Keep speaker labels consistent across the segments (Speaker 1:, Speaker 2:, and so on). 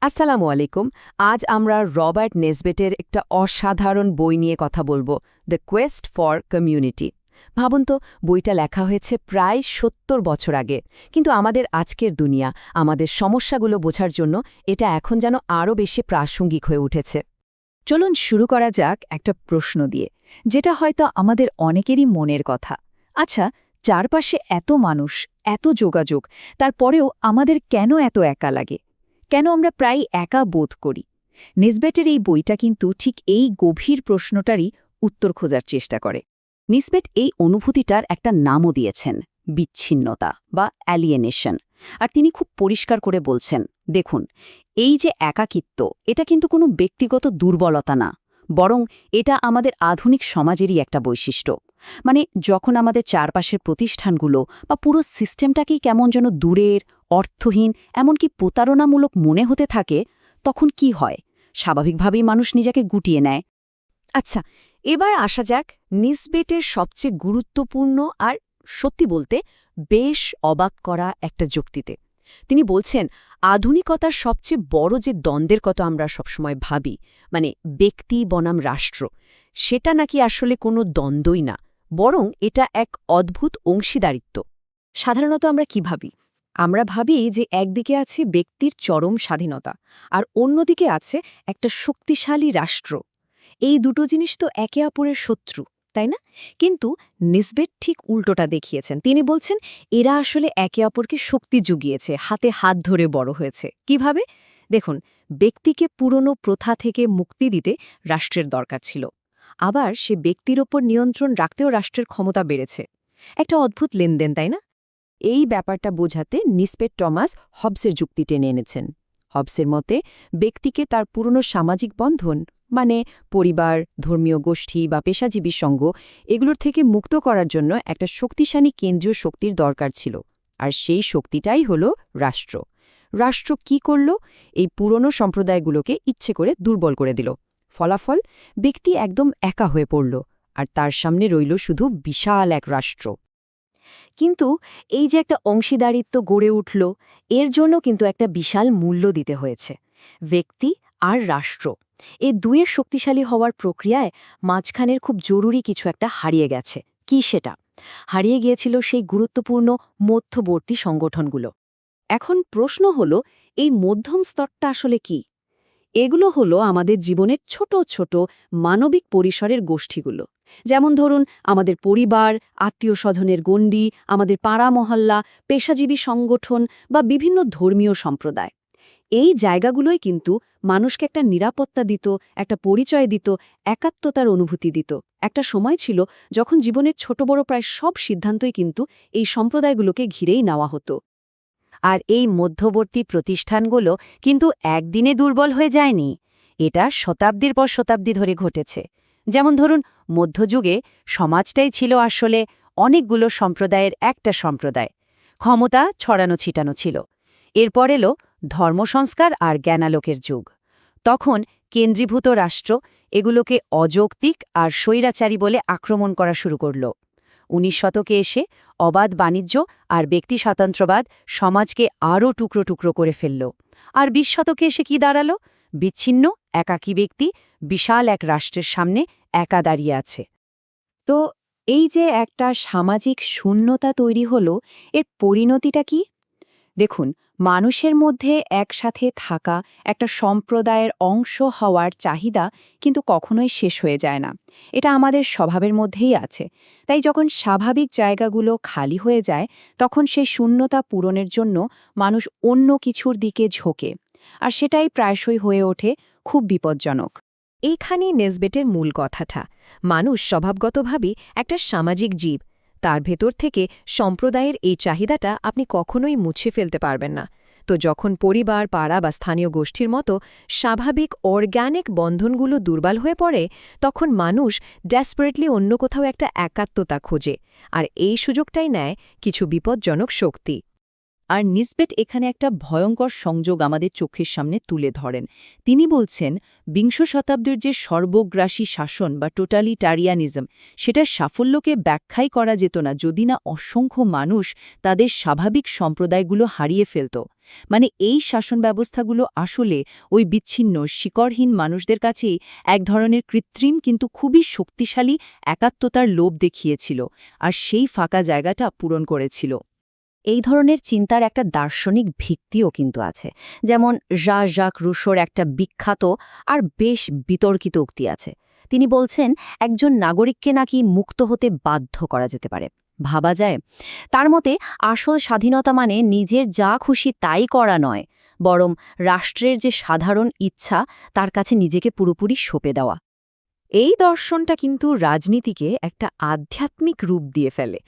Speaker 1: আসসালামু আলাইকুম। আজ আমরা রবার্ট নেসবেটের একটা অসাধারণ বই নিয়ে কথা বলবো, দ্য কোয়েস্ট ফর কমিউনিটি। ভাবুন তো, বইটা লেখা হয়েছে প্রায় ৭০ বছর আগে, কিন্তু আমাদের আজকের দুনিয়া, আমাদের সমস্যাগুলো বোঝার জন্য এটা এখন যেন আরও বেশি প্রাসঙ্গিক হয়ে উঠেছে।
Speaker 2: চলুন শুরু করা যাক একটা প্রশ্ন দিয়ে, যেটা হয়তো আমাদের অনেকেরই মনের কথা। আচ্ছা, চারপাশে এত মানুষ, এত যোগাযোগ, তারপরেও আমাদের কেন এত একা লাগে? কেন আমরা প্রায় একা বোধ করি? নিসবেটের এই বইটা কিন্তু ঠিক এই গভীর প্রশ্নটারই উত্তর খোঁজার চেষ্টা করে।
Speaker 1: নিসবেট এই অনুভূতিটার একটা নামও দিয়েছেন, বিচ্ছিন্নতা বা অ্যালিয়েনেশন। আর তিনি খুব পরিষ্কার করে বলছেন, দেখুন, এই যে একাকিত্ব, এটা কিন্তু কোনো ব্যক্তিগত দুর্বলতা না, বরং এটা আমাদের আধুনিক সমাজেরই একটা বৈশিষ্ট্য। মানে যখন আমাদের চারপাশের প্রতিষ্ঠানগুলো বা পুরো সিস্টেমটাকেই কেমন যেন দূরের, অর্থহীন, এমনকি প্রতারণামূলক মনে হতে থাকে, তখন কি হয়? স্বাভাবিকভাবেই মানুষ নিজেকে গুটিয়ে নেয়। আচ্ছা, এবার আসা যাক নিসবেটের সবচেয়ে গুরুত্বপূর্ণ আর সত্যি বলতে বেশ অবাক করা একটা যুক্তিতে। তিনি বলছেন, আধুনিকতার সবচেয়ে বড় যে দ্বন্দ্বের কথা আমরা সবসময় ভাবি, মানে ব্যক্তি বনাম রাষ্ট্র, সেটা নাকি আসলে কোনো দ্বন্দ্বই না, বরং এটা এক অদ্ভুত অংশীদারিত্ব।
Speaker 2: সাধারণত আমরা কি ভাবি? আমরা ভাবি যে একদিকে আছে ব্যক্তির চরম স্বাধীনতা, আর অন্যদিকে আছে একটা শক্তিশালী রাষ্ট্র। এই দুটো জিনিস তো একে অপরের শত্রু, তাই না? কিন্তু নিসবেট ঠিক উল্টোটা দেখিয়েছেন। তিনি বলছেন এরা আসলে একে অপরকে শক্তি জুগিয়েছে, হাতে হাত ধরে বড় হয়েছে। কিভাবে? দেখুন, ব্যক্তিকে পুরনো প্রথা থেকে মুক্তি দিতে রাষ্ট্রের দরকার ছিল। আবার সে ব্যক্তির ওপর নিয়ন্ত্রণ রাখতেও রাষ্ট্রের ক্ষমতা বেড়েছে। একটা অদ্ভুত লেনদেন, তাই না?
Speaker 1: এই ব্যাপারটা বোঝাতে নিসবেট টমাস হবসের যুক্তি টেনে এনেছেন। হবসের মতে ব্যক্তিকে তার পুরনো সামাজিক বন্ধন, মানে পরিবার, ধর্মীয় গোষ্ঠী বা পেশাজীবী সঙ্গ, এগুলোর থেকে মুক্ত করার জন্য একটা শক্তিশালী কেন্দ্রীয় শক্তির দরকার ছিল। আর সেই শক্তিটাই হল রাষ্ট্র। রাষ্ট্র কি করল? এই পুরনো সম্প্রদায়গুলোকে ইচ্ছে করে দুর্বল করে দিল। ফলাফল, ব্যক্তি একদম একা হয়ে পড়ল, আর তার সামনে রইল শুধু বিশাল এক রাষ্ট্র।
Speaker 2: কিন্তু এই যে একটা অংশীদারিত্ব গড়ে উঠল, এর জন্য কিন্তু একটা বিশাল মূল্য দিতে হয়েছে। ব্যক্তি আর রাষ্ট্র, এ দুয়ের শক্তিশালী হওয়ার প্রক্রিয়ায় মাঝখানের খুব জরুরি কিছু একটা হারিয়ে গেছে। কি সেটা? হারিয়ে গিয়েছিল সেই গুরুত্বপূর্ণ মধ্যবর্তী সংগঠনগুলো। এখন প্রশ্ন হলো, এই মধ্যম স্তরটা আসলে কি? এগুলো হলো আমাদের জীবনের ছোট ছোট মানবিক পরিসরের গোষ্ঠীগুলো। যেমন ধরুন, আমাদের পরিবার, আত্মীয় স্বজনের গণ্ডি, আমাদের পাড়া মহল্লা, পেশাজীবী সংগঠন বা বিভিন্ন ধর্মীয় সম্প্রদায়। এই জায়গাগুলোই কিন্তু মানুষকে একটা নিরাপত্তা দিত, একটা পরিচয় দিত, একাত্মতার অনুভূতি দিত। একটা সময় ছিল যখন জীবনের ছোট বড় প্রায় সব সিদ্ধান্তই কিন্তু এই সম্প্রদায়গুলোকে ঘিরেই নেওয়া হতো।
Speaker 1: আর এই মধ্যবর্তী প্রতিষ্ঠানগুলো কিন্তু একদিনে দুর্বল হয়ে যায়নি। এটা শতাব্দীর পর শতাব্দী ধরে ঘটেছে। যেমন ধরুন, মধ্যযুগে সমাজটাই ছিল আসলে অনেকগুলো সম্প্রদায়ের একটা সম্প্রদায়। ক্ষমতা ছড়ানো ছিটানো ছিল। এরপর এলো ধর্মসংস্কার আর জ্ঞানালোকের যুগ। তখন কেন্দ্রীভূত রাষ্ট্র এগুলোকে অযৌক্তিক আর স্বৈরাচারী বলে আক্রমণ করা শুরু করল। ১৯ শতকে এসে অবাধ বাণিজ্য আর ব্যক্তি স্বাতন্ত্র্যবাদ সমাজকে আরও টুকরো টুকরো করে ফেলল। আর ২০ শতকে এসে কি দাঁড়ালো? বিচ্ছিন্ন একাকী ব্যক্তি বিশাল এক রাষ্ট্রের সামনে একা দাঁড়িয়ে আছে।
Speaker 2: তো এই যে একটা সামাজিক শূন্যতা তৈরি হলো, এর পরিণতিটা কি? দেখুন, মানুষের মধ্যে একসাথে থাকা, একটা সম্প্রদায়ের অংশ হওয়ার চাহিদা কিন্তু কখনোই শেষ হয়ে যায় না। এটা আমাদের স্বভাবের মধ্যেই আছে। তাই যখন স্বাভাবিক জায়গাগুলো খালি হয়ে যায়, তখন সেই শূন্যতা পূরণের জন্য মানুষ অন্য কিছুর দিকে ঝোঁকে। আর সেটাই প্রায়শই হয়ে ওঠে খুব বিপজ্জনক।
Speaker 1: এইখানেই নেসবেটের মূল কথাটা। মানুষ স্বভাবগতভাবেই একটা সামাজিক জীব। তার ভেতর থেকে সম্প্রদায়ের এই চাহিদাটা আপনি কখনোই মুছে ফেলতে পারবেন না। তো যখন পরিবার, পাড়া বা স্থানীয় গোষ্ঠীর মতো স্বাভাবিক অর্গ্যানিক বন্ধনগুলো দুর্বল হয়ে পড়ে, তখন মানুষ ডেসপারেটলি অন্য কোথাও একটা একাত্মতা খোঁজে, আর এই সুযোগটাই নেয় কিছু বিপজ্জনক শক্তি।
Speaker 2: আর নিসবেট এখানে একটা ভয়ঙ্কর সংযোগ আমাদের চোখের সামনে তুলে ধরেন। তিনি বলছেন, বিংশ শতাব্দীর যে সর্বগ্রাসী শাসন বা টোটালিটারিয়ানিজম, সেটার সাফল্যকে ব্যাখ্যাই করা যেত না যদি না অসংখ্য মানুষ তাদের স্বাভাবিক সম্প্রদায়গুলো হারিয়ে ফেলত।
Speaker 1: মানে এই শাসন ব্যবস্থাগুলো আসলে ওই বিচ্ছিন্ন শিকড়হীন মানুষদের কাছেই এক ধরনের কৃত্রিম কিন্তু খুবই শক্তিশালী একাত্মতার লোভ দেখিয়েছিল আর সেই ফাঁকা জায়গাটা পূরণ করেছিল।
Speaker 2: এই ধরনের চিন্তার একটা দার্শনিক ভিত্তিও কিন্তু আছে, যেমন জাক রুশোর একটা বিখ্যাত আর বেশ বিতর্কিত উক্তি আছে। তিনি বলছেন একজন নাগরিককে নাকি মুক্ত হতে বাধ্য করা যেতে পারে। ভাবা যায়, তার মতে আসল স্বাধীনতা মানে নিজের যা খুশি তাই করা নয়, বরং রাষ্ট্রের যে সাধারণ ইচ্ছা তার কাছে নিজেকে পুরোপুরি সঁপে দেওয়া। এই দর্শনটা কিন্তু রাজনীতিকে একটা আধ্যাত্মিক রূপ দিয়ে ফেলে।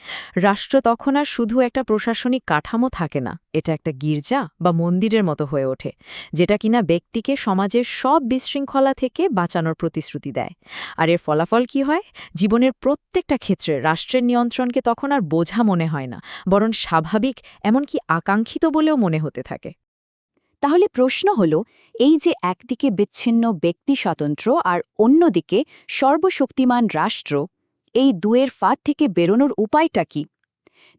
Speaker 2: রাষ্ট্র তখন আর শুধু একটা প্রশাসনিক কাঠামো থাকে না, এটা একটা গির্জা বা মন্দিরের মতো হয়ে ওঠে, যেটা কিনা ব্যক্তিকে সমাজের সব বিশৃঙ্খলা থেকে বাঁচানোর প্রতিশ্রুতি দেয়। আর এর ফলাফল কি হয়? জীবনের প্রত্যেকটা ক্ষেত্রে রাষ্ট্রের নিয়ন্ত্রণকে তখন আর বোঝা মনে হয় না, বরং স্বাভাবিক, এমনকি আকাঙ্ক্ষিত বলেও মনে হতে থাকে।
Speaker 1: তাহলে প্রশ্ন হল, এই যে একদিকে বিচ্ছিন্ন ব্যক্তি স্বাতন্ত্র্য আর অন্যদিকে সর্বশক্তিমান রাষ্ট্র, এই দুয়ের ফাঁদ থেকে বেরোনোর উপায়টা কি?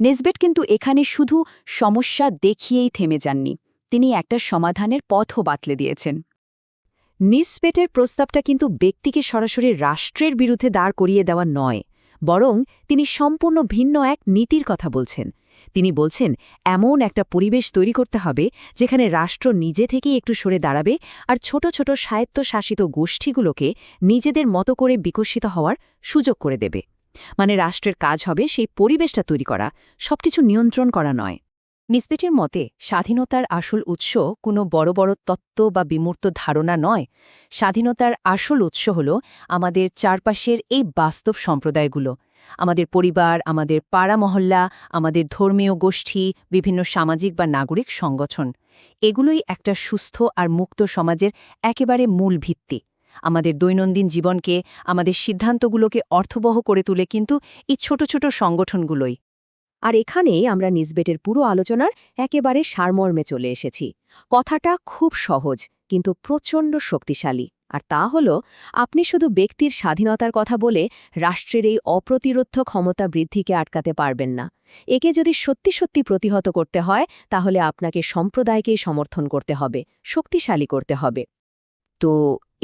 Speaker 1: নেসবেট কিন্তু এখানে শুধু সমস্যা দেখিয়েই থেমে যাননি, তিনি একটা সমাধানের পথও বাতলে দিয়েছেন। নিসবেটের প্রস্তাবটা কিন্তু ব্যক্তিকে সরাসরি রাষ্ট্রের বিরুদ্ধে দাঁড় করিয়ে দেওয়া নয়, বরং তিনি সম্পূর্ণ ভিন্ন এক নীতির কথা বলছেন। তিনি বলছেন এমন একটা পরিবেশ তৈরি করতে হবে যেখানে রাষ্ট্র নিজে থেকেই একটু সরে দাঁড়াবে আর ছোট ছোট স্বায়ত্তশাসিত গোষ্ঠীগুলোকে নিজেদের মতো করে বিকশিত হওয়ার সুযোগ করে দেবে। মানে রাষ্ট্রের কাজ হবে সেই পরিবেশটা তৈরি করা, সবকিছু নিয়ন্ত্রণ করা নয়।
Speaker 2: নিসবেটের মতে স্বাধীনতার আসল উৎস কোনো বড় বড় তত্ত্ব বা বিমূর্ত ধারণা নয়। স্বাধীনতার আসল উৎস হল আমাদের চারপাশের এই বাস্তব সম্প্রদায়গুলো, আমাদের পরিবার, আমাদের পাড়া মহল্লা, আমাদের ধর্মীয় গোষ্ঠী, বিভিন্ন সামাজিক বা নাগরিক সংগঠন। এগুলোই একটা সুস্থ আর মুক্ত সমাজের একেবারে মূল ভিত্তি। আমাদের দৈনন্দিন জীবনকে, আমাদের সিদ্ধান্তগুলোকে অর্থবহ করে তুলে কিন্তু এই ছোট ছোট সংগঠনগুলোই। আর এখানেই আমরা নিসবেটের পুরো আলোচনার একেবারে সারমর্মে চলে এসেছি। কথাটা খুব সহজ কিন্তু প্রচণ্ড শক্তিশালী, আর তা হল আপনি শুধু ব্যক্তির স্বাধীনতার কথা বলে রাষ্ট্রের এই অপ্রতিরোধ ক্ষমতা বৃদ্ধিকে আটকাতে পারবেন না। একে যদি সত্যি সত্যি প্রতিহত করতে হয় তাহলে আপনাকে সম্প্রদায়কেই সমর্থন করতে হবে, শক্তিশালী করতে হবে। তো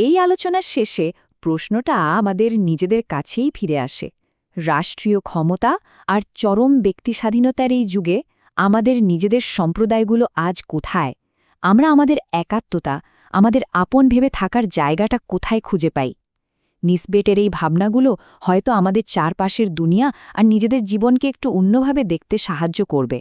Speaker 2: এই আলোচনার শেষে প্রশ্নটা আমাদের নিজেদের কাছেই ফিরে আসে। রাষ্ট্রীয় ক্ষমতা আর চরম ব্যক্তি স্বাধীনতার এই যুগে আমাদের নিজেদের সম্প্রদায়গুলো আজ কোথায়? আমরা আমাদের একাত্মতা, আমাদের আপন ভেবে থাকার জায়গাটা কোথায় খুঁজে পাই? নিসবেটের এই ভাবনাগুলো হয়তো আমাদের চারপাশের দুনিয়া আর নিজেদের জীবনকে একটু অন্যভাবে দেখতে সাহায্য করবে।